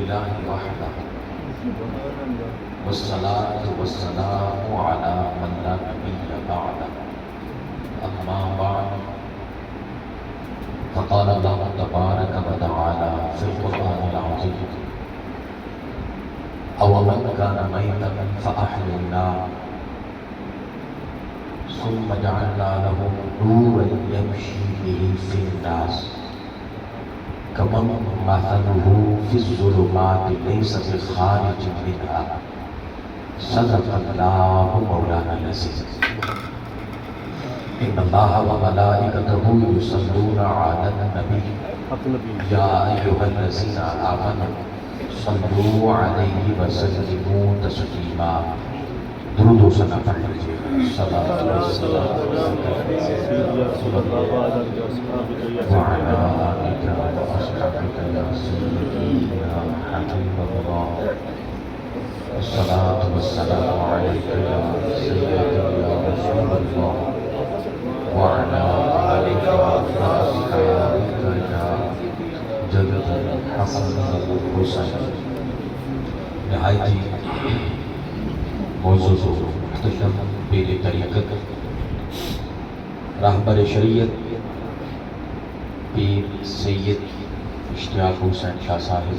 لله وحده والصلاة والسلام على من لا نبي بعده أما بعد فقال الله تبارك وتعالى في القرآن العظيم أَوَمَنْ كَانَ مَيْتًا فَأَحْيَيْنَاهُ ثُمَّ جَعَلْنَا لَهُ نُورًا يَمْشِي بِهِ فِي النَّاسِ كَمَنْ مَثَلُهُ فِي الظُّلُمَاتِ لَيْسَ بِخَارِجٍ مِنْهَا صدق الله مولانا العظيم إن الله وملائكته يصلون على النبي يا أيها الذين آمنوا صلوا عليه وسلموا تسليما درود و سلام پڑھ لیجیے صلاۃ والسلام وعلى آلك وأصحابك يا سيدي يا حبيب الله الصلاة والسلام عليك يا سيدي يا رسول الله وعلى آلك وأصحابك يا جد الحسن الحسین. نہایتی معزز و محتشم پیر طریقت راہبر شریعت پیر سید اشتیاق حسین شاہ صاحب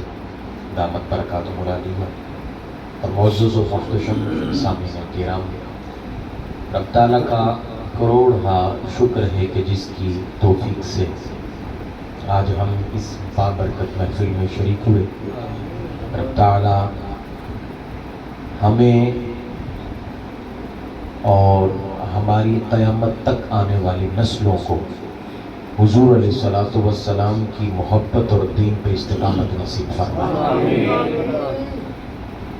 دامت برکاتہ العالیہ اور معزز و محتشم سامعین کرام، رب تعالیٰ کا کروڑ ہا شکر ہے کہ جس کی توفیق سے آج ہم اس بابرکت محفل میں شریک ہوئے. رب تعالیٰ ہمیں اور ہماری قیامت تک آنے والی نسلوں کو حضور علیہ الصلوۃ والسلام کی محبت اور دین پہ استقامت نصیب فرمائے.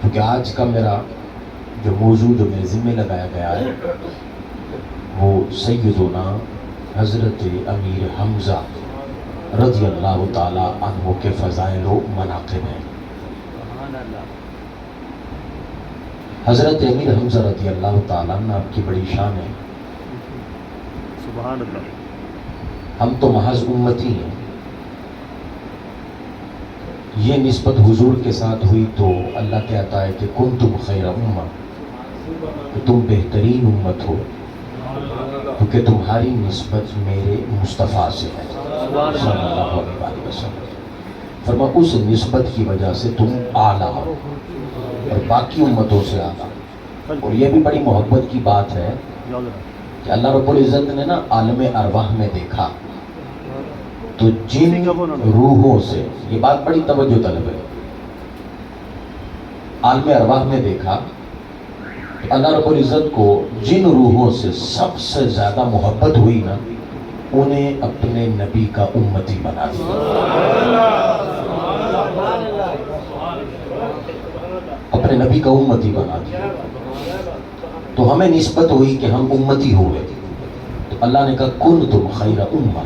کیونکہ آج کا میرا جو موضوع جو میرے ذمہ لگایا گیا ہے وہ سیدنا حضرت امیر حمزہ رضی اللہ تعالی عنہ کے فضائل و مناقب ہیں. حضرت امیر حمزہ رضی اللہ تعالیٰ عنہ آپ کی بڑی شان ہے. سبحان اللہ. ہم تو محض امتی ہیں. یہ نسبت حضور کے ساتھ ہوئی تو اللہ کہتا ہے کہ کنتم خیر امہ، کہ تم بہترین امت ہو کیونکہ تمہاری نسبت میرے مصطفیٰ سے ہے صلی اللہ علیہ وسلم. فرما اس نسبت کی وجہ سے تم اعلیٰ ہو اور باقی امتوں سے اعلیٰ. اور یہ بھی بڑی محبت کی بات ہے کہ اللہ رب العزت نے نا عالم ارواح میں دیکھا تو جن روحوں سے، یہ بات بڑی توجہ طلب ہے، عالم ارواح میں دیکھا کہ اللہ رب العزت کو جن روحوں سے سب سے زیادہ محبت ہوئی نا انہیں اپنے نبی کا امتی بنا دیا. اپنے نبی کا امتی بنا دیا. تو ہمیں نسبت ہوئی کہ ہم امتی ہوئے تو اللہ نے کہا کنتم خیر امہ،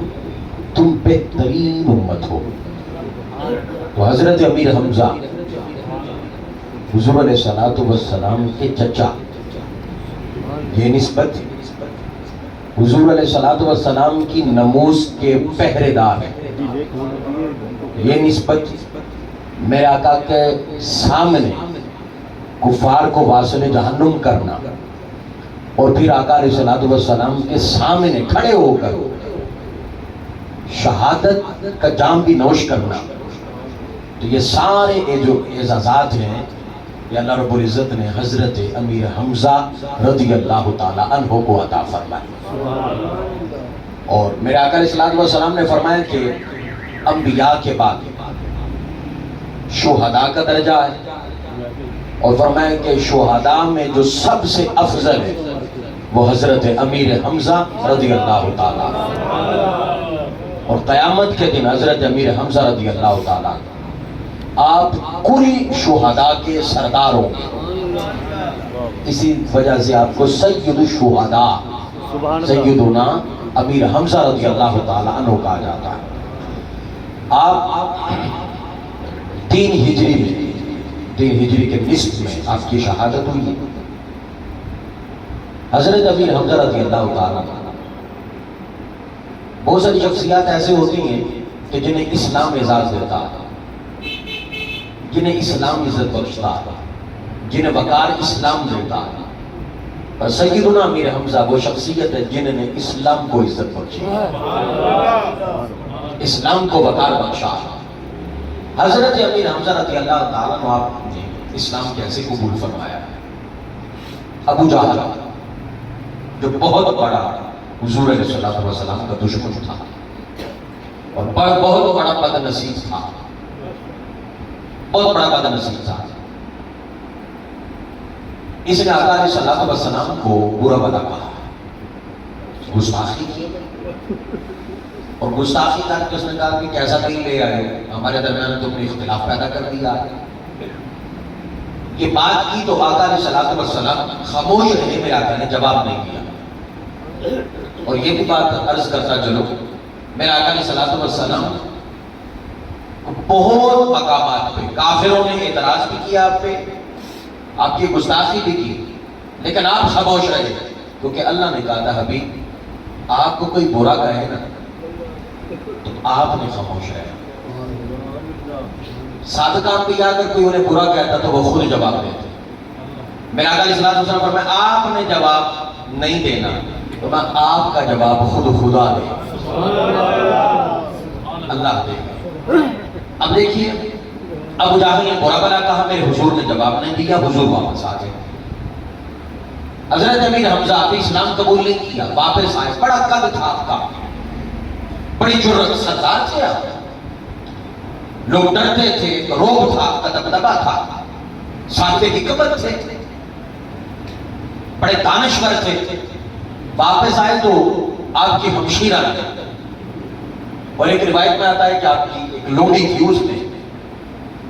تم بہترین امت ہو. تو حضرت امیر حمزہ حضور علیہ السلام کے چچا، یہ نسبت حضور علیہ السلام کی نموز کے پہرے دار ہے. یہ نسبت میرے آقا کے سامنے کفار کو واصل جہنم کرنا اور پھر آقا علیہ السلام کے سامنے کھڑے ہو کر شہادت کا جام بھی نوش کرنا، تو یہ سارے جو اعزازات ہیں یہ اللہ رب العزت نے حضرت امیر حمزہ رضی اللہ تعالیٰ عنہ کو عطا فرمائے. اور میرے آقا علیہ السلام نے فرمایا کہ انبیاء کے بعد شہداء کا درجہ ہے، اور فرمایا کہ شہداء میں جو سب سے افضل ہے وہ حضرت امیر حمزہ رضی اللہ تعالیٰ عنہ. اور قیامت کے دن حضرت امیر حمزہ رضی اللہ تعالیٰ عنہ آپ کل شہداء کے سردار ہوں گے. اسی وجہ سے آپ کو سید الشہداء سیدنا امیر حمزہ رضی اللہ تعالیٰ عنہ کہا جاتا ہے. آپ 3 ہجری کے نصف میں آپ کی شہادت ہوئی ہے. حضرت امیر حمزہ رضی اللہ تعالیٰ عنہ، بہت ساری شخصیات ایسے ہوتی ہیں کہ جنہیں اسلام اعزاز دیتا ہے، جنہیں اسلام عزت بخشتا ہے، جنہیں وقار اسلام دیتا ہے. اور سیدنا امیر حمزہ وہ شخصیت ہے جنہوں نے اسلام کو عزت بخشی، اسلام کو وقار بخشا. حضرت امیر حمزہ رضی اللہ تعالیٰ عنہ آپ نے اسلام کیسے قبول فرمایا؟ ابو جہل جو بہت بڑا حضور علیہ السلام کا دشمن تھا اور بہت بڑا بد نصیب تھا، بہت بڑا بد نصیب تھا، اس نے آقا علیہ السلام کو برا بھلا کہا، گستاخی کی، اور گستاخی کر کے اس نے کہا کہ کیسا دین لے آئے، ہمارے درمیان تم نے اختلاف پیدا کر دیا. یہ بات کی تو آقا علیہ السلام خاموش رہے، میرے آقا نے جواب نہیں دیا. اور یہ بھی بات عرض کرتا چلو، میرے آقا علیہ السلام بہت مقامات پہ کافروں نے اعتراض بھی کیا آپ پہ، آپ کی گستاخی بھی کی، لیکن آپ خاموش رہے، کیونکہ اللہ نے کہا تھا حبیب آپ کو کوئی برا کہے نا تو آپ نے خاموش رہے. صادق انبیاء اگر کوئی انہیں برا کہتا تو وہ خود جواب دیتے. میرے آقا علیہ السلام فرمایا آپ نے جواب نہیں دینا تو میں آپ کا جواب خود خدا دے، اللہ دے گا. اب دیکھیے ابو جہل نے برا بلا کہا، میرے حضور نے جواب نہیں دیا، حضور واپس آ گئے. حضرت امیر حمزہ آپ نے اسلام قبول نہیں کیا، واپس آئے. بڑا قد تھا آپ کا، بڑی جرأت سردار تھے آپ، لوگ ڈرتے تھے، روب تھا، دبدبا تھا، صاحب حکمت تھے، بڑے دانشور تھے. واپس آئے تو آپ کی ہمشیرہ نے، اور ایک روایت میں آتا ہے کہ آپ کی ایک لونڈی تھی، اس نے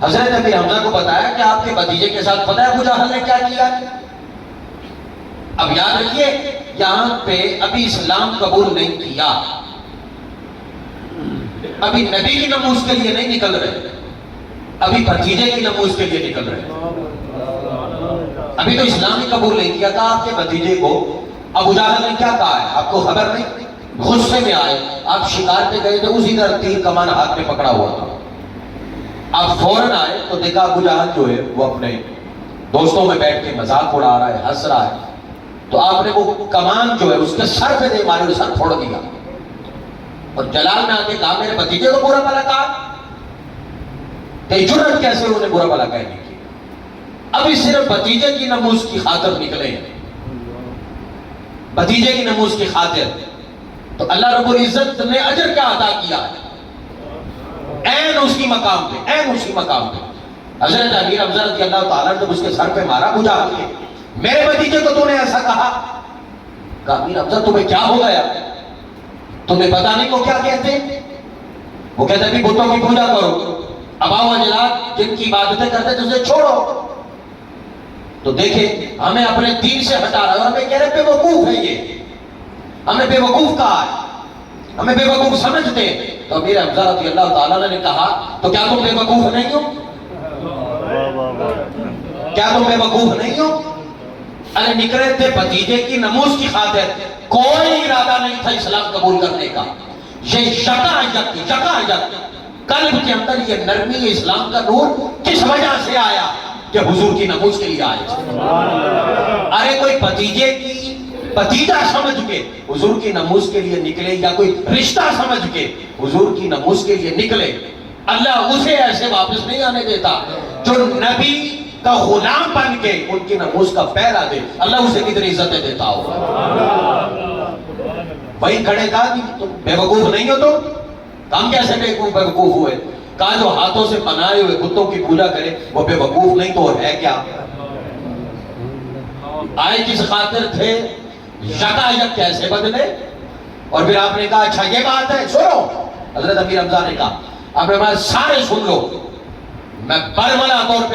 حضرت امیر حمزہ کو بتایا کہ آپ کے بھتیجے کے ساتھ پتہ ہے ابو جہل نے کیا کیا. اب یاد رکھیے یہاں پہ ابھی اسلام قبول نہیں کیا، ابھی نبی کی نموز کے لیے نہیں نکل رہے، ابھی بھتیجے کی نموز کے لیے نکل رہے. ابھی تو اسلام ہی قبول نہیں کیا تھا. آپ کے بھتیجے کو ابو جہل نے کیا کہا ہے آپ کو خبر نہیں؟ غصے میں آئے، آپ شکار پہ گئے تھے، اسی طرح تیر کمان ہاتھ میں پکڑا ہوا تھا. آپ فوراً آئے تو دیکھا ابو جہل جو ہے وہ اپنے دوستوں میں بیٹھ کے مذاق اڑا رہا ہے، ہنس رہا ہے. تو آپ نے وہ کمان جو ہے اس کے سر پہ دے مارے، سر پھوڑ دیا، اور جلال میں آ کے کہا میرے بھتیجے کو برا بھلا کہا. کہ جرأت کیسے انہیں برا بھلا کہنے کی؟ ابھی صرف بھتیجے کی نموز کی خاطر نکلے ہیں، بھتیجے کی نموز کی خاطر. تو اللہ رب العزت نے اجر کیا عطا کیا ہے؟ این اس کی مقام پہ، این اس کی مقام پہ. حضرت امیر حمزہ رضی اللہ تعالیٰ نے جب اس کے سر پہ مارا بجھا کے، میرے بھتیجے کو تو نے ایسا کہا. کہا امیر حمزہ تمہیں کیا ہو گیا؟ تمہیں پتا نہیں وہ کیا کہتے ہیں؟ وہ کہتے ہیں بتوں کی پوجا کرو، اباؤ اجداد جن کی عبادتیں کرتے تھے اسے چھوڑو. تو دیکھیں ہمیں اپنے دین سے ہٹا رہا ہے اور ہمیں کہہ رہے بے وقوف ہے. یہ ہمیں بے وقوف کہا ہے، ہمیں بے وقوف سمجھتے ہیں. تو امیر حمزہ رضی اللہ تعالیٰ نے کہا تو کیا تم بے وقوف نہیں ہو؟ کیا تم بے وقوف نہیں ہو؟ ارے نکلے تھے بھتیجے کی نموز کی خاطر، کوئی ارادہ نہیں تھا اسلام قبول کرنے کا. یہ یکا قلب کے اندر یہ نرمی اسلام کا نور کس وجہ سے آیا؟ کہ حضور کی نموز کے لیے آئے. ارے کوئی بھتیجا سمجھ کے حضور کی نموز کے لیے نکلے، یا کوئی رشتہ سمجھ کے حضور کی نموز کے لیے نکلے، اللہ اسے ایسے واپس نہیں آنے دیتا. جو نبی کا غلام بن کے ان کی نموز کا پہرا دے، اللہ اسے کتنی عزتیں دیتا ہو. وہی کھڑے کہا کہ تم بے وقوف نہیں ہو. تو ہم کیسے بے وقوف ہوئے؟ کہا جو ہاتھوں سے بنائے ہوئے بتوں کی پوجا کرے وہ بے وقوف نہیں تو ہے کیا؟ آئے کس خاطر تھے؟ یکایک کیسے بدلے؟ اور پھر آپ نے کہا اچھا یہ بات ہے سنو. حضرت امیر حمزہ نے کہا آپ نے کہا سارے سن لو، میں برملا طور پہ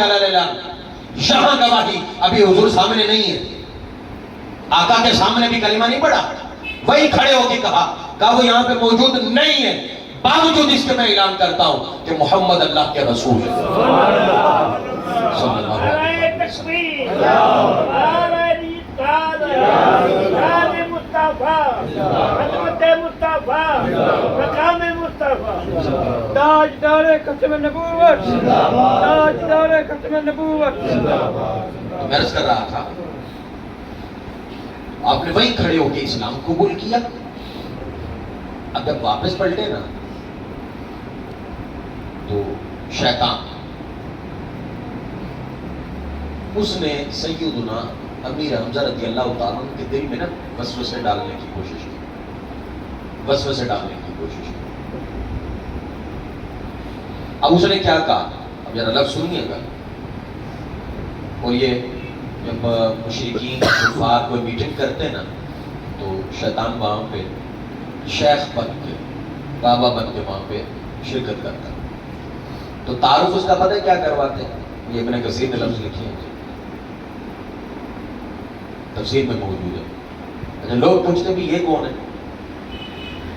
یہاں گواہی ابھی حضور سامنے نہیں ہے، آقا کے سامنے بھی کلمہ نہیں پڑا. وہی کھڑے ہو کے کہا وہ یہاں پہ موجود نہیں ہے، باوجود اس کے میں اعلان کرتا ہوں کہ محمد اللہ کے رسول ہے. تاجدار ختم نبوت، تاجدار ختم نبوت۔ تو میں عرض کر رہا تھا آپ نے وہیں کھڑے ہو کے اسلام قبول کیا، اب جب واپس پلٹے نا تو شیطان اس نے سیدنا امیر حمزہ رضی اللہ تعالیٰ کے دل میں نا وسوسے ڈالنے کی کوشش کی، وسوسے ڈالنے کی کوشش کی۔ اب اس نے کیا کہا، اب ذرا لفظ سنیے گا، اور یہ جب مشرکین کفار کوئی میٹنگ کرتے نا تو شیطان وہاں پہ شیخ بن کے، بابا بن کے وہاں پہ شرکت کرتا، تو تعارف اس کا پتہ ہے کیا کرواتے ہیں، یہ ابن کثیر نے لفظ لکھے ہیں، تفسیر میں موجود ہے۔ اچھا لوگ پوچھتے بھی یہ کون ہے،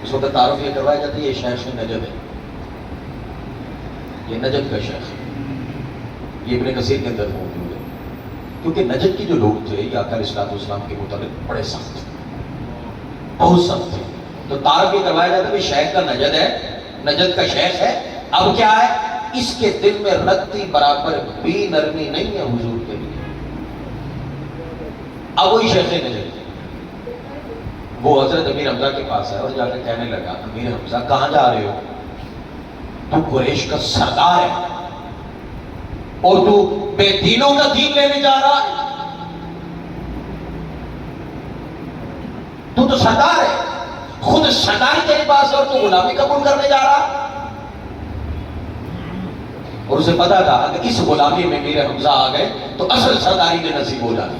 اس وقت تعارف یہ کروایا جاتا ہے یہ شیخ نجد ہے، یہ نجد کا شیخ ہے، یہ ابن کثیر کے اندر موجود ہے، کیونکہ نجد کے جو لوگ تھے یہ آقا علیہ الصلوۃ والسلام کے متعلق بڑے سخت تھے، بہت سخت تھے، تو تعارف یہ کروایا جاتا ہے کہ شیخ کا نجد ہے، نجد کا شیخ ہے۔ اب کیا ہے، اس کے دل میں رتی برابر بھی نرمی نہیں ہے حضور کے لیے، اب وہی شیخ نجد وہ حضرت امیر حمزہ کے پاس ہے اور جا کے کہنے لگا، امیر حمزہ کہاں جا رہے ہو، تو قریش کا سردار ہے اور تو بے دینوں کا دین لینے جا رہا ہے، تو سردار ہے، خود سرداری تیرے پاس ہے اور تو غلامی قبول کرنے جا رہا، اور اسے پتا تھا اگر اس غلامی میں میرے حمزہ آ گئے تو اصل سرداری میں نصیب ہو جاتی۔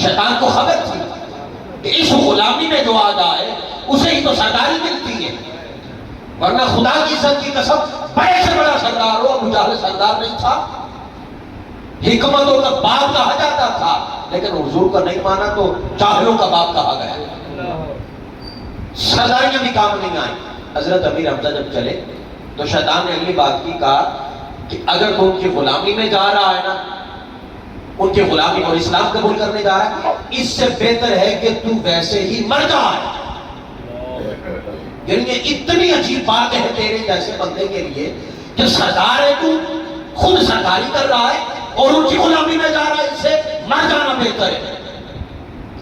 شیطان کو خبر تھی کہ اس غلامی میں جو آ جائے اسے ہی تو سرداری ملتی ہے، ورنہ خدا کی عزت کی قسم بڑے سے بڑا سردار ہو، ابو جہل سردار نہیں تھا، حکمتوں کا باپ کہا جاتا تھا، لیکن حضور کا نہیں مانا تو جاہلوں کا باپ کہا گیا، سرداریاں بھی کام نہیں آئیں۔ حضرت امیر حمزہ جب چلے تو شیطان نے اگلی بات کی، کہا کہ اگر تو ان کی غلامی میں جا رہا ہے نا، ان کی غلامی اور اسلام قبول کرنے جا رہا ہے، اس سے بہتر ہے کہ تو ویسے ہی مر جائے۔ یعنی یہ اتنی عجیب بات ہے تیرے جیسے بندے کے لیے کہ سردار ہے تو، خود سرداری کر رہا ہے اور ان کی غلامی میں جا رہا ہے، اس سے مر جانا بہتر ہے۔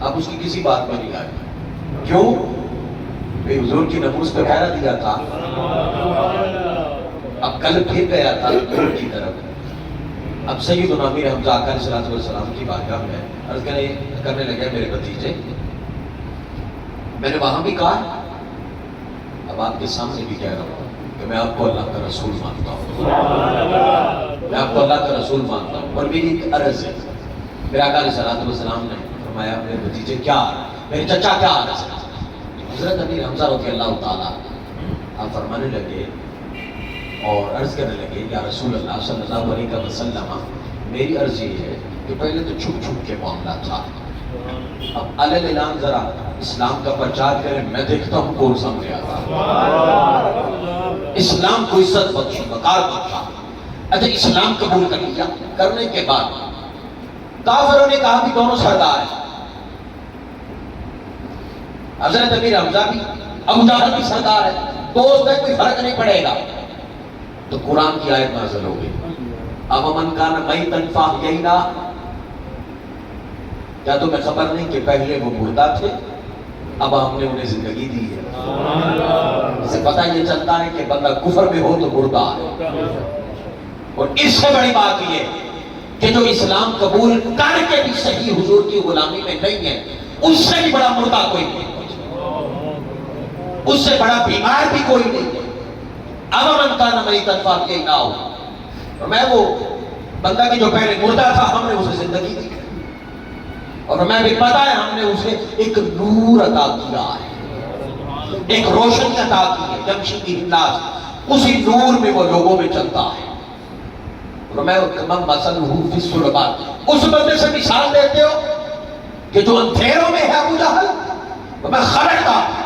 اب اس کی کسی بات میں نہیں آئی، کیوں؟ کہ حضور کی ناموس پہ پہرا دیا تھا، اب کل پھر گیا تھا حضور کی طرف۔ اب سیدنا امیر حمزہ آقا علیہ الصلوۃ والسلام کی بارگاہ میں عرض کرنے لگے، میرے بھتیجے میں نے وہاں بھی کہا، اب آپ کے سامنے بھی کہہ رہا ہوں کہ میں آپ کو اللہ کا رسول مانتا ہوں، میں آپ کو اللہ کا رسول مانتا ہوں، اور میری ایک عرض ہے۔ میرے آقا علیہ الصلوۃ والسلام نے فرمایا، میرے بھتیجے کیا، میرے چچا کیا عرض ہے؟ حضرت امیر حمزہ رضی اللہ تعالیٰ آپ فرمانے لگے اور عرض کرنے لگے، یا رسول اللہ صلی اللہ علیہ وسلم، میری عرض یہ ہے کہ پہلے تو چھپ چھپ کے معاملہ تھا، اب علیہ اعلان ذرا اسلام کا پرچار کریں، میں دیکھتا ہوں کون سامنے آتا، اسلام کو عزت بخشی، وقار بخشا۔ اچھا اسلام قبول کر لیا، کرنے کے بعد کافروں نے کہا کہ دونوں سردار ہیں، حضرت امیر حمزہ بھی، ابو جہل بھی سردار ہے، دوست ہے، کوئی فرق نہیں پڑے گا۔ تو قرآن کی آیت نازل ہو گئی، امن کان میتن فاحیینا، کیا تمہیں خبر نہیں کہ پہلے وہ مردہ تھے، اب ہم نے انہیں زندگی دی ہے۔ اسے پتہ یہ چلتا ہے کہ بندہ کفر میں ہو تو مردہ ہے، اور اس سے بڑی بات یہ کہ جو اسلام قبول کر کے بھی صحیح حضور کی غلامی میں نہیں ہے، اس سے بھی بڑا مردہ کوئی نہیں، اس سے بڑا بیمار بھی کوئی نہیں ہے۔ اب من کان میتا فاحیینا، اور میں وہ بندہ کی جو پہلے مردہ تھا ہم نے اسے زندگی دی، اور میں بھی پتا ہے ہم نے اسے ایک نور عطا کیا ہے، ایک روشنی عطا کی ہے، یمشی بہ الناس، اسی نور میں وہ لوگوں میں چلتا ہے۔ اور میں مثلہ فی الظلمات، اس بندے سے مثال دیتے ہو کہ جو اندھیروں میں ہے ابو جہل، تو میں خبردار،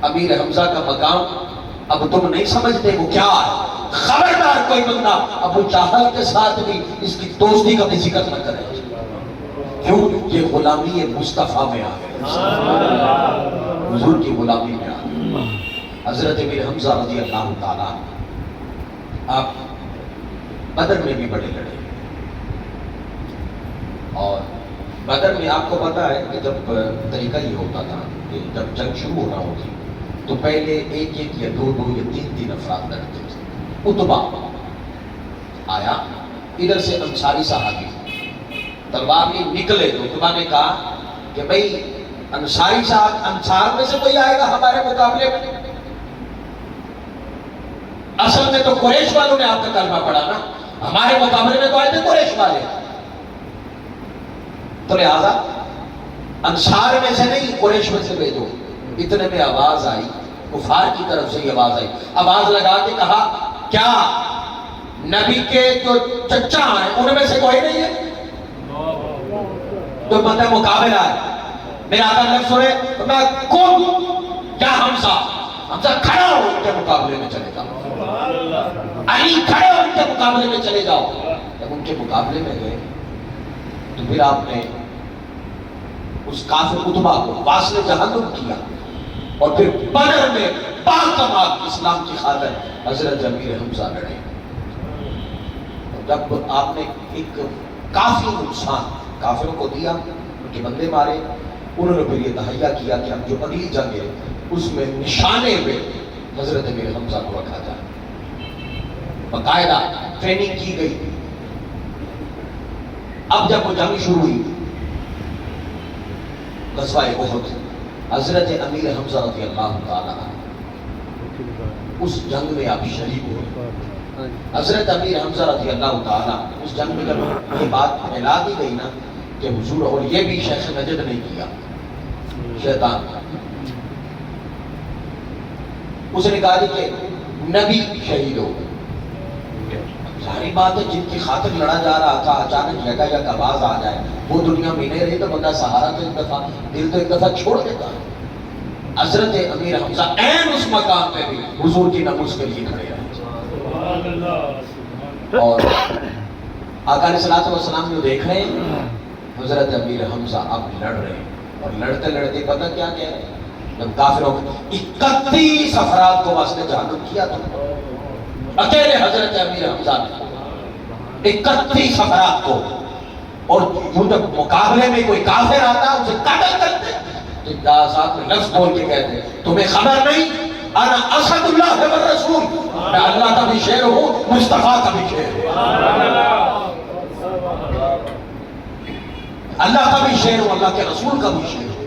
امیر حمزہ کا مقام اب تم نہیں سمجھتے وہ کیا ہے، خبردار کوئی بندہ ابو جہل کے ساتھ بھی اس کی دوستی کا بھی ذکر نہ کرے، کیوں؟ یہ غلامی مصطفیٰ میں آ گئے، حضور کی غلامی میں آ گئے۔ حضرت امیر حمزہ رضی اللہ تعالیٰ آپ بدر میں بھی بڑے لڑے، اور بدر میں آپ کو پتا ہے کہ جب طریقہ یہ ہوتا تھا کہ جب جنگ شروع ہونا ہوتی تو پہلے ایک ایک یا دو دو یا تین تین افراد لڑتے تھے۔ اتبا آیا، ادھر سے انصاری صحابی تلوار میں نکلے تو اتبا نے کہا کہ بھئی انصاری صاحب انصار میں سے کوئی آئے گا ہمارے مقابلے میں؟ اصل میں تو قریش والوں نے آپ کا کلمہ پڑھا نا، ہمارے مقابلے میں تو آئے تھے قریش والے، تو لہذا انصار میں سے نہیں قریش میں سے بھیجو۔ اتنے میں آواز آئی، کفار کی طرف سے یہ آواز آئی، آواز لگا کے کہا کیا نبی کے جو چچا ہیں ان میں سے کوئی نہیں ہے؟ تو پتہ مقابلہ ہے، میرا آقا لفظ سنے تو میں کون کیا حمزہ کھڑا ہو ان کے مقابلے میں چلے جاؤ، علی کھڑے ہو ان کے مقابلے میں چلے جاؤ۔ جب ان کے مقابلے میں گئے تو پھر آپ نے اس کافر اتبا کو واصل جہنم کیا، اور پھر بدر میں باکمال اسلام کی خاطر حضرت امیر حمزہ لڑے۔ جب آپ نے ایک کافی نقصان کافروں کو دیا، ان کے بندے مارے، انہوں نے پھر یہ تہیہ کیا کہ ہم جو اگلی جنگ ہے اس میں نشانے پہ حضرت امیر حمزہ کو رکھا جائے، باقاعدہ ٹریننگ کی گئی۔ اب جب وہ جنگ شروع ہوئی غزوہ احد، حضرت امیر حمزہ رضی اللہ تعالیٰ اس جنگ میں آپ شریک ہوئے۔ حضرت امیر حمزہ رضی اللہ تعالیٰ اس جنگ میں جب یہ بات پھیلا دی گئی نا کہ حضور، اور یہ بھی شیخ نجد نے کیا، شیطان اس نے کہا کہ نبی شہید ہو گئے۔ ساری بات ہے جن کی خاطر لڑا جا رہا تھا، اچانک جگہ یا آواز آ جائے، وہ دنیا میں نہیں رہی تو بندہ سہارا تو ایک دفعہ دل تو ایک دفعہ چھوڑ دیتا ہے۔ حضرت امیر حمزہ عین اس مقام پہ بھی حضور کی نماز کے لیے کھڑے رہے، اور آقا علیہ الصلوۃ والسلام جو دیکھ رہے ہیں حضرت امیر حمزہ اب لڑ رہے ہیں، اور لڑتے لڑتے پتہ کیا کہہ رہے ہیں؟ جب کافروں کو 31 افراد کو واسطے جہنم کیا تو اکیلے حضرت امیر حمزہ نے 31 افراد کو، اور جب مقابلے میں کوئی کافر آتا اسے قتل کرتے تو ساتھ میں لفظ بول کے کہتے تمہیں خبر نہیں انا اسد اللہ والرسول، میں اللہ کا بھی شیر ہوں، مصطفیٰ کا بھی شیر ہوں، اللہ کا بھی شیر ہوں، اللہ کے رسول کا بھی شیر ہوں۔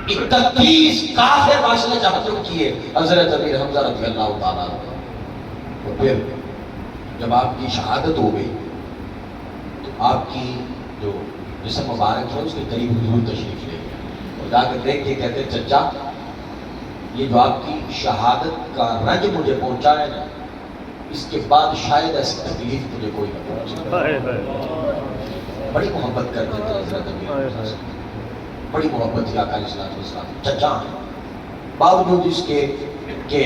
31 کافر واسطے جہنم کیے حضرت امیر حمزہ رضی اللہ تعالیٰ۔ اور پھر جب آپ کی شہادت ہو گئی تو آپ کی جو جسم مبارک ہے اس کے قریب حضور تشریف لے گئے، اور جا کر دیکھ کے کہتے چچا یہ جو آپ کی شہادت کا رنج مجھے پہنچا ہے نا، اس کے بعد شاید ایسی تکلیف مجھے کوئی نہ پہنچے۔ بڑی محبت کرتے تھے حضرت امیر حمزہ سے، بڑی محبت تھی آقا علیہ الصلوۃ والسلام، چچا ہیں، باوجود اس کے کہ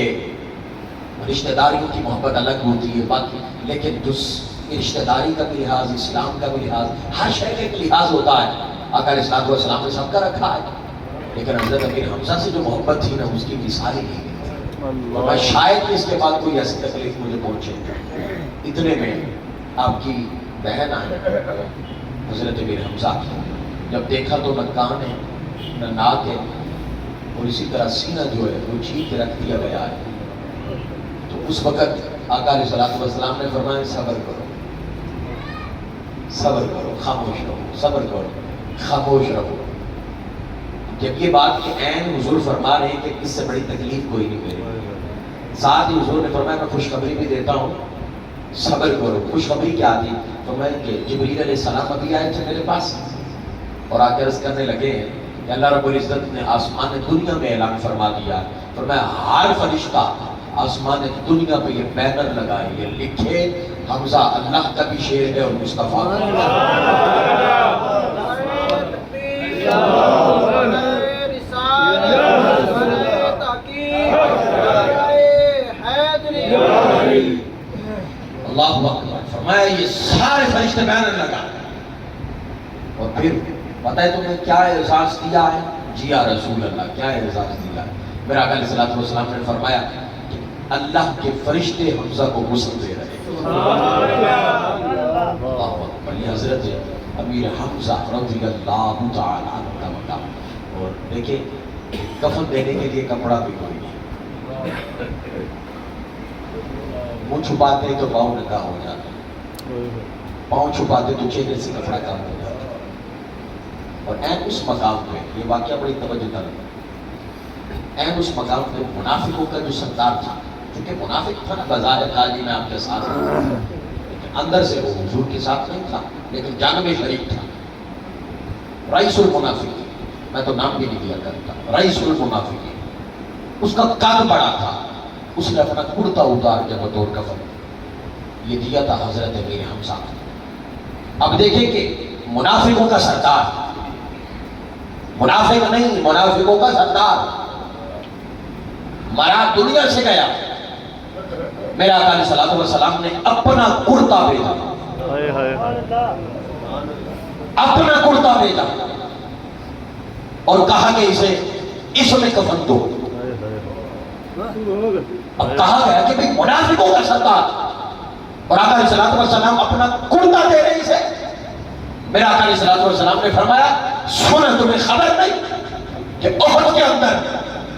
رشتہ داریوں کی محبت الگ ہوتی ہے باقی، لیکن جس رشتہ داری کا بھی لحاظ، اسلام کا بھی لحاظ، ہر شے کا ایک لحاظ ہوتا ہے، آقا علیہ الصلوۃ والسلام نے سب کا رکھا ہے، لیکن حضرت امیر حمزہ سے جو محبت تھی نا اس کی مثال ہی نہیں ہے، اور شاید اس کے بعد کوئی ایسی تکلیف مجھے پہنچے۔ اتنے میں آپ کی بہن آئی حضرت امیر حمزہ، جب دیکھا تو نہ کان ہے نہ ناک ہے، اور اسی طرح سینہ جو ہے وہ چھین کے رکھ دیا گیا ہے۔ تو اس وقت آقا علیہ الصلوۃ والسلام نے فرمایا صبر کرو، صبر کرو، خاموش رہو، صبر کرو، خاموش رہو۔ جب یہ بات کہ عین حضور فرما رہے ہیں کہ اس سے بڑی تکلیف کوئی نہیں میری، ساتھ ہی حضور نے فرمایا میں خوشخبری بھی دیتا ہوں، صبر کرو۔ خوشخبری کیا تھی؟ فرمایا کہ جبریل علیہ السلام ابھی آئے تھے میرے پاس، اور آ کے عرض کرنے لگے ہیں کہ اللہ رب العزت نے آسمان دنیا میں اعلان فرما دیا، فرمایا ہر فرشتہ آسمان دنیا پہ یہ بینر لگائے، یہ لکھے حمزہ اللہ کا بھی شیر ہے اور مصطفیٰ کا بھی اللہ اکبر۔ فرمایا یہ سارے فرشتے بینر لگا، اور پھر پتہ ہے تمہیں کیا اعزاز دیا ہے؟ جی یا رسول اللہ، کیا اعزاز دیا ہے؟ میرا آقا علیہ الصلوۃ والسلام نے فرمایا کہ اللہ کے فرشتے حمزہ کو غسل دے رہے ہیں۔ اللہ اکبر، یہ حضرت امیر حمزہ رضی اللہ تعالیٰ عنہ کا مقام۔ اور دیکھیں کفن دینے کے لیے کپڑا بھی کوئی نہیں، منہ چھپاتے تو پاؤں ننگا ہو جاتا، پاؤں چھپاتے تو چہرے سے کپڑا کام ہو جاتا۔ اور این اس مقام پہ، یہ واقعہ بڑی توجہ طلب ہے، این اس مقام پہ منافقوں کا جو سردار تھا، کیونکہ منافق تھا نا بظاہر قاضی میں آپ کے ساتھ، لیکن اندر سے وہ حضور کے ساتھ نہیں تھا، لیکن جانب شریک تھا، رئیس المنافقین، میں تو نام بھی نہیں دیا کرتا، رئیس المنافقین، اس کا قد بڑا تھا، اس نے اپنا کرتا اتار کے بطور کفن یہ دیا تھا حضرت امیر حمزہ۔ اب دیکھیں کہ منافقوں کا سردار، منافق نہیں، منافقوں کا سردار مرا دنیا سے گیا، میرا آقا علیہ الصلوۃ والسلام نے اپنا کرتا بھیجا، اپنا کرتا بھیجا اور کہا کہ اسے اس میں کفن دو۔ اب کہا گیا کہ بھئی منافقوں کا سردار اور آقا علیہ الصلوۃ والسلام اپنا کرتا دے رہے اسے۔ میرا آقا علیہ الصلوۃ والسلام نے فرمایا سنا تمہیں خبر نہیں کہ احد کے اندر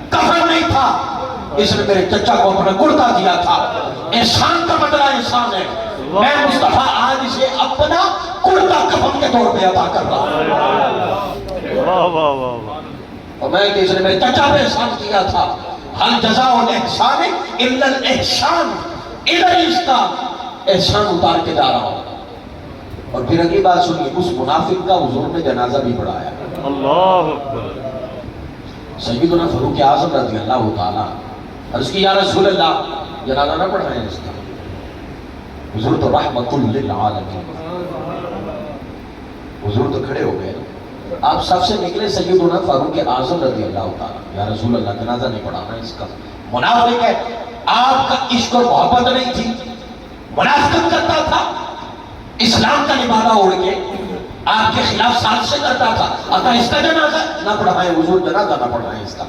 کفن نہیں تھا، اس نے میرے چچا کو اپنا کرتا دیا تھا، انسان کا بدلہ انسان ہے، میں مصطفیٰ آج اسے اپنا کرتا کفن کے طور پہ عطا کر رہا ہوں۔ اور میں کہ اس نے میرے چچا پہ احسان کیا تھا، حل جزاء الاحسان الا الاحسان، ادھر اس کا احسان اتار کے جا رہا ہوں۔ اور پھر اگلی بات سنیے، اس منافق کا حضور نے جنازہ بھی پڑھایا۔ اللہ اکبر۔ سیدنا فاروق اعظم رضی اللہ تعالیٰ عرض کی یا رسول اللہ جنازہ نہ پڑھائیں اس کا، حضور تو رحمت للعالمین، حضور تو کھڑے ہو گئے، آپ سب سے نکلے سیدنا فاروق اعظم رضی اللہ تعالیٰ، یا رسول اللہ جنازہ نہیں پڑھانا اس کا، منافق ہے، آپ کا عشق اور محبت نہیں تھی، منافقت کرتا تھا، اسلام کا لبادہ اوڑھ کے آپ کے خلاف سازشیں کرتا تھا، اگر اس کا جنازہ نہ پڑھائیں، حضور جنازہ نہ پڑھائیں اس کا۔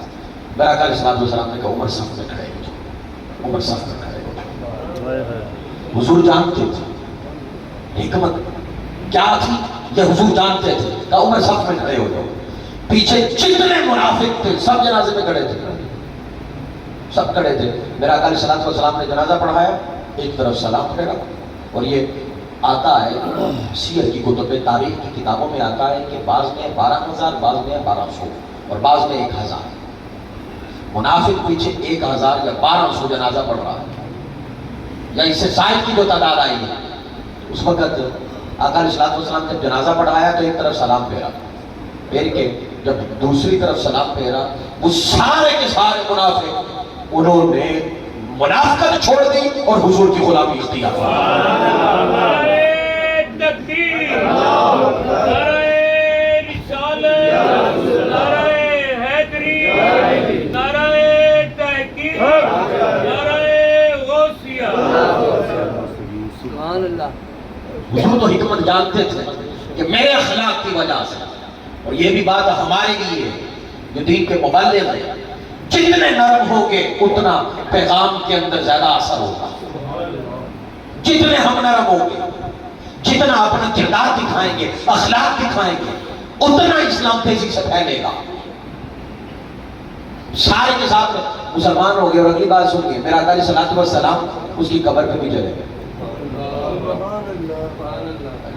میرا آقا علیہ السلام نے کہا عمر صف میں کھڑے ہو جاؤ، عمر صف میں کھڑے ہو جاؤ۔ حضور جانتے تھے حکمت کیا تھی، یہ حضور جانتے تھے، کہا عمر صف میں کھڑے ہو جاؤ۔ پیچھے جتنے منافق تھے سب جنازے میں کھڑے تھے، سب کھڑے تھے۔ میرا آقا علیہ السلام نے جنازہ پڑھایا، ایک طرف سلام پھیرا، اور یہ آتا ہے سیر کی کتب تاریخ کی کتابوں میں آتا ہے کہ بعض میں 12,000، بعض میں 1200 اور بعض میں 1,000، منافق پیچھے 1,000 یا 1200 جنازہ پڑھ رہا ہے، یا اس سے زائد کی جو تعداد آئی ہے۔ اس وقت آقا علیہ السلام جب جنازہ پڑھایا تو ایک طرف سلام پھیرا، پھیر کے جب دوسری طرف سلام پھیرا، وہ سارے کے سارے منافق انہوں نے منافقت چھوڑ دی اور حضور کی غلامی اختیار فرمائی۔ حضور تو حکمت جانتے تھے کہ میرے اخلاق کی وجہ سے، اور یہ بھی بات ہمارے لیے جو دین کے مبلغ ہیں، جتنے نرم ہو کے اتنا پیغام کے اندر زیادہ اثر ہوگا، جتنے ہم نرم ہوں گے، جتنا اپنا کردار دکھائیں گے، اخلاق دکھائیں گے، اتنا اسلام تیزی سے پھیلے گا۔ سارے کے ساتھ مسلمان ہو گئے، اور اگلی بات سنیے، میرا آقا علیہ السلام اس کی قبر پہ بھی چلے گئے،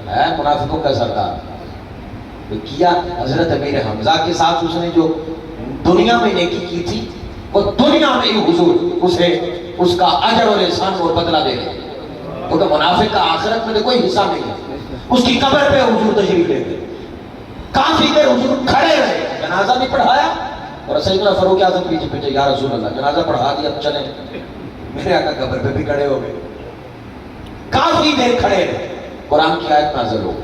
ہے منافقوں کا سردار کیا حضرت امیر حمزہ کے ساتھ اس نے جو دنیا میں نیکی کی تھی، وہ دنیا میں ہی حضور اسے اس کا اجر اور احسان اور بدلہ دے گئے، کیونکہ منافق کا آخرت میں کوئی حصہ نہیں ہے۔ اس کی قبر پہ حضور تشریف لے گئے، کافی دیر حضور کھڑے رہے، جنازہ بھی پڑھایا، اور سیدنا فاروق اعظم پیچھے پیچھے یا رسول اللہ جنازہ پڑھا دیا، اب چلیں۔ میرے آقا قبر پہ بھی کھڑے ہو گئے، کافی دیر کھڑے رہے، قرآن کی آیت نازل ہو گئی،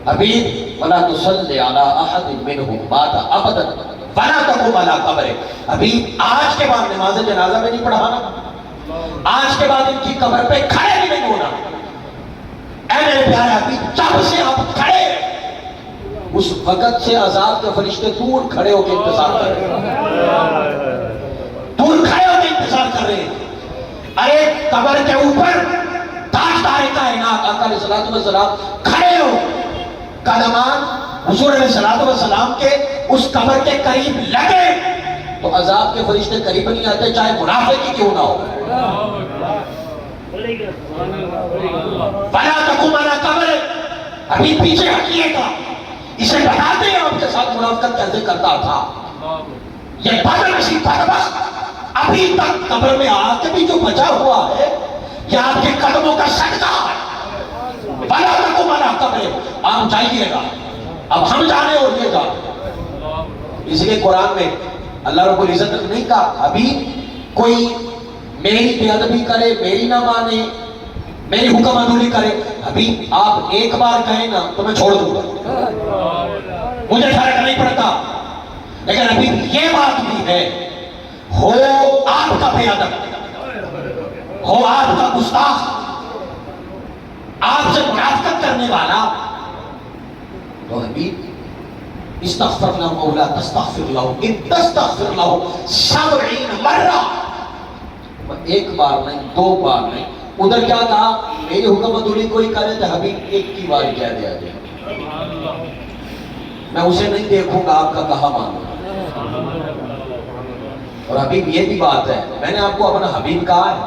حبیب وَلَا تُصَلِّ عَلَىٰ أَحَدٍ مِّنْهُمْ مَاتَ أَبَدًا وَلَا تَقُمْ عَلَىٰ قَبْرِهِ۔ حبیب آج کے بعد نماز جنازہ میں نہیں پڑھانا، آج کے بعد ان کی قبر پہ کھڑے بھی نہیں ہونا۔ اے میرے پیارے حبیب، جب سے آپ کھڑے اس وقت سے عذاب کے فرشتے دور کھڑے ہو کے انتظار کر رہے ہیں، ارے قبر کے اوپر تاجدار کائنات آقا علیہ الصلوۃ والسلام کھڑے ہو، قدمان حضور علیہ الصلوۃ والسلام کے اس قبر کے قریب لگے تو عذاب کے فرشتے قریب نہیں آتے، چاہے منافق ہی کیوں نہ ہو۔ فلا تقم علی قبر، ابھی پیچھے ہٹیے گا، اسے بتاتے ہیں آپ کے ساتھ منافقت کیسے کرتا تھا۔ یہ بدنصیب بدبخت ابھی تک قبر میں آ کے بھی جو بچا ہوا ہے یہ آپ کے قدموں کا صدقہ ہے۔ فلا تقم علی قبر، آپ جائیے گا، اب ہم جانے اور یہ جانے۔ اس لیے قرآن میں اللہ رب العزت نے نہیں کہا ابھی کوئی میری بے ادبی کرے، میری نہ مانے، میری حکم عدولی کرے، ابھی آپ ایک بار کہیں نا تو میں چھوڑ دوں گا، مجھے فرق نہیں پڑتا۔ لیکن ابھی یہ بات بھی ہے، ہو آپ کا بے ادب، ہو آپ کا گستاخ، آپ سے منافقت کرنے والا، تو ابھی استغفر لهم او لا تستغفر لهم ان تستغفر لهم 70 مرہ، ایک بار نہیں، دو بار نہیں۔ ادھر کیا کہا؟ میری حکم عدولی کوئی کرے تو حبیب ایک کی بار کہہ دیا جائے، میں اسے نہیں دیکھوں گا، آپ کا کہا مانوں گا۔ اور حبیب یہ بھی بات ہے، میں نے آپ کو اپنا حبیب کہا ہے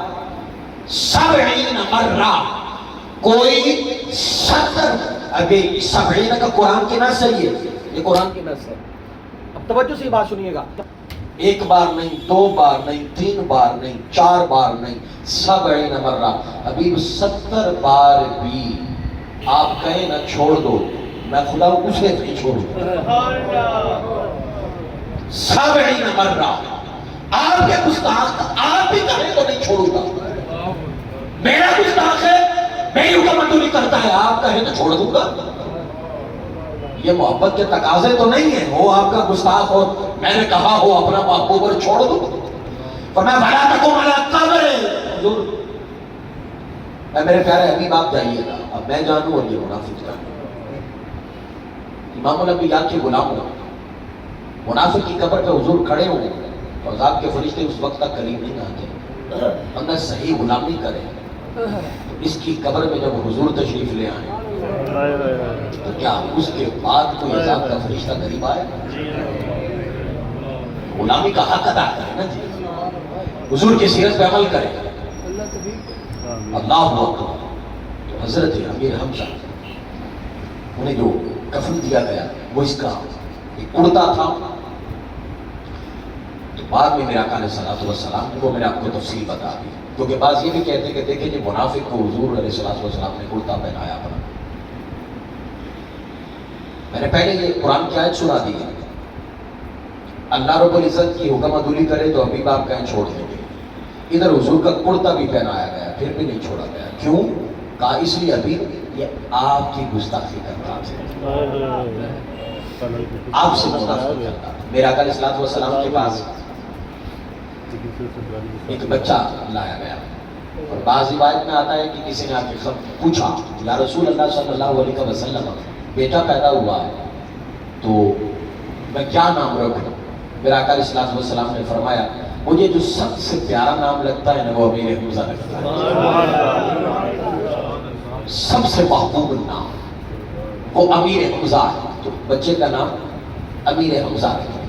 70 مرہ، کوئی 70، ابھی 70 کا قرآن کی نص ہے، یہ قرآن کی نص ہے۔ اب توجہ سے بات سنیے گا، ایک بار نہیں، دو بار نہیں، تین بار نہیں، چار بار نہیں، 70 مرہ۔ حبیب 70 بار بھی آپ کہیں نہ چھوڑ دو، میں خدا اسے نہیں چھوڑوں گا۔ 70 مرہ آپ کے گستاخ، آپ بھی کہیں تو نہیں چھوڑوں گا۔ میرا گستاخ ہے، میری حکم عدولی کرتا ہے، آپ کہیں تو چھوڑ دوں گا۔ یہ محبت کے تقاضے تو نہیں ہے، ہو آپ کا گستاخ اور میں نے کہا ہو اپنا محبوب اور چھوڑ دوں۔ فرمایا فلا تقم علی قبر، حضور اے میرے پیارے حبیب آپ جائیے گا، اب میں جانوں اور یہ منافق جانوں۔ امام الانبیاء کے غلام ہوں، منافق کی قبر پہ حضور کھڑے ہوں تو عذاب کے فرشتے اس وقت تک قریب نہیں آتے، اندر صحیح غلامی کرے۔ اس کی قبر میں جب حضور تشریف لے آئے تو کیا اس کے بعد کوئی عذاب کا فرشتہ قریب آئے؟ غلامی کا حق ادا کرے نا جی، حضور کی سیرت پہ عمل کرے۔ اللہ اکبر۔ تو حضرت امیر حمزہ انہیں جو کفن دیا گیا وہ اس کا ایک کرتا تھا، تو بعد میں میرا علیہ الصلوۃ والسلام نے وہ میں نے آپ کو تفصیل بتا دی، کیونکہ بعض یہ بھی کہتے ہیں کہ دیکھیں جی منافق کو حضور علیہ الصلوۃ والسلام نے کرتا پہنایا اپنا۔ میں نے پہلے یہ قرآن کی آیت سنا دی ہے، اللہ رب العزت کی حکم عدولی کرے تو حبیب آپ کہیں چھوڑ دیں گے، ادھر حضور کا کرتا بھی پہنایا گیا پھر بھی نہیں چھوڑا گیا، کیوں؟ کہا اس لیے حبیب یہ آپ کی گستاخی کرتا ہے، آپ سے منافقت کرتا ہے۔ میرا علیہ الصلوۃ والسلام کے پاس ایک بچہ لایا گیا، اور بعض روایت میں آتا ہے کہ کسی نے آ کے پوچھا یا رسول اللہ صلی اللہ علیہ وسلم بیٹا پیدا ہوا ہے تو میں کیا نام رکھوں؟ میرا علیہ الصلوۃ والسلام نے فرمایا مجھے جو سب سے پیارا نام لگتا ہے نا وہ امیر حمزہ لگتا ہے، سب سے محبوب نام وہ امیر حمزہ ہے، تو بچے کا نام امیر حمزہ رکھے۔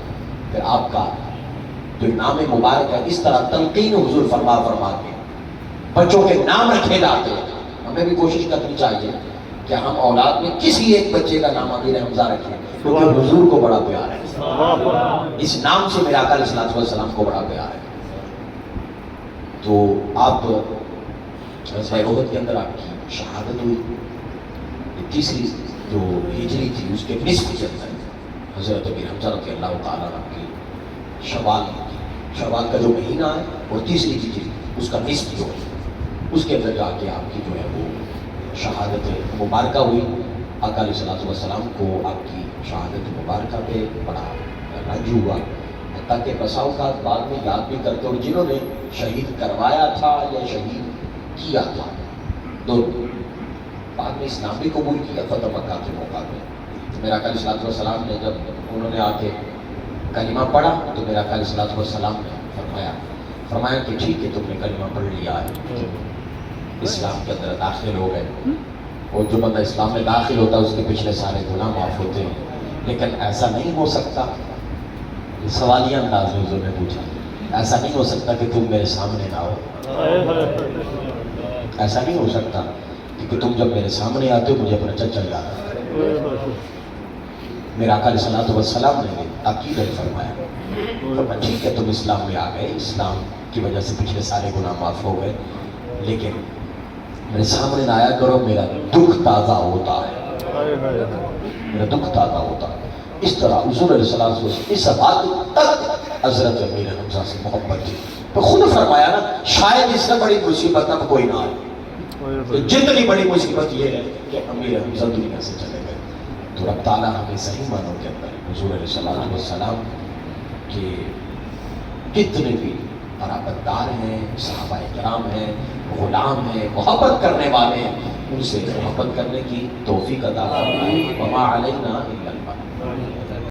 پھر آپ کا جو نام مبارک ہے، اس طرح تلقین حضور فرما کے بچوں کے نام رکھے جاتے ہیں۔ ہمیں بھی کوشش کرنی چاہیے کہ ہم اولاد میں کسی ایک بچے کا نام امیر حمزہ رکھیں، کیونکہ حضور کو بڑا پیار ہے، اس نام سے میرا آقا علیہ الصلوۃ والسلام کو بڑا پیار ہے۔ تو آپ غزوہ احد کے اندر آپ کی شہادت ہوئی، تیسری جو ہجری تھی اس کے نصف کے اندر حضرت امیر حمزہ رضی اللہ تعالیٰ عنہ کی شوال کا جو مہینہ ہے اور تیسری ہجری اس کا نصف جو ہے اس کے اندر جا کے آپ کی جو ہے وہ شہادت مبارکہ ہوئی۔ آقا علیہ الصلوۃ والسلام کو آپ کی شہادت مبارکہ پہ بڑا رنج ہوا، حتیٰ کہ بسا اوقات بعد میں یاد بھی کرتے، اور جنہوں نے شہید کروایا تھا یا شہید کیا تھا دونوں بعد میں اسلام بھی قبول کیا فتح مکہ کے موقع پہ۔ میرا علیہ الصلوۃ والسلام نے جب انہوں نے آ کے کلمہ پڑھا تو میرا علیہ الصلوۃ والسلام نے فرمایا فرمایا کہ ٹھیک ہے تم نے کلمہ پڑھ لیا ہے، اسلام کے اندر داخل ہو گئے، اور جو بندہ اسلام میں داخل ہوتا ہے اس کے پچھلے سارے گناہ معاف ہوتے ہیں، لیکن ایسا نہیں ہو سکتا، سوالیہ انداز میں حضور نے پوچھا، ایسا نہیں ہو سکتا کہ تم میرے سامنے نہ ہو، ایسا نہیں ہو سکتا کہ تم جب میرے سامنے آتے ہو مجھے اپنا چچا یاد آتا ہے۔ میرا آقا علیہ الصلوۃ والسلام نے تاکید فرمایا، فرمایا ٹھیک ہے تم اسلام میں آ گئے، اسلام کی وجہ سے پچھلے سارے گناہ معاف ہو گئے، لیکن میرے سامنے نہ آیا کرو، میرا دکھ تازہ ہوتا ہے، میرا دکھ تازہ ہوتا ہے۔ اس طرح حضور علیہ الصلوۃ والسلام اس بات تک حضرت امیر حمزہ سے محبت تھی، تو خود فرمایا نا شاید اس سے بڑی مصیبت اب کوئی نہ آئے، تو جتنی بڑی مصیبت یہ ہے کہ امیر حمزہ دنیا سے چلے گئے، تو رب تعالیٰ ہمیں صحیح معنوں کے اندر حضور علیہ الصلوۃ والسلام کے کتنے بھی قرابت دار ہیں، صحابہ کرام ہیں، غلام ہیں، محبت کرنے والے ہیں، ان سے محبت کرنے کی توفیق عطا فرمائے۔ وما علینا الا